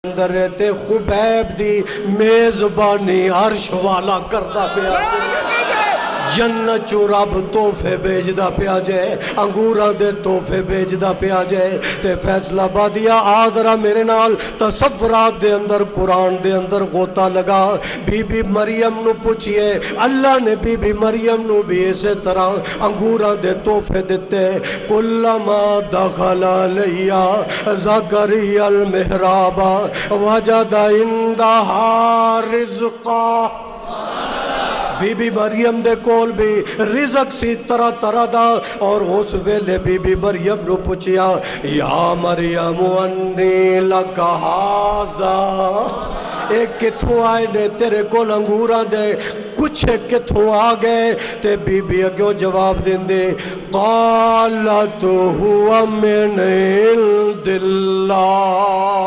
اندر تے خبیب دی میزبانی عرش والا کردا پیا جنت چو رب تحفے بھیجدا پیا جے انگوراں دے تحفے بھیجدا پیا جے تے فیصلہ بادیا آدرا میرے نال تصورات دے اندر قرآن دے اندر غوطہ لگا بی بی مریم نو پوچھئے اللہ نے بی بی مریم نو بھی اسی طرح انگوراں دے تحفے دیتے کلما دخل علیہ زکریا المحراب وجد عندہا رزقا بی بی مریم دے کول بھی رزق سی طرح طرح دا اور اس ویلے بی بی مریم نو پوچھیا یا مریم انی لک ھذا ایک کتھوں آئے نے تیرے کول انگوراں دے کچھ کتھوں آ گئے تے بی بی اگیوں جواب دیں دے قالت ہوا من عند اللہ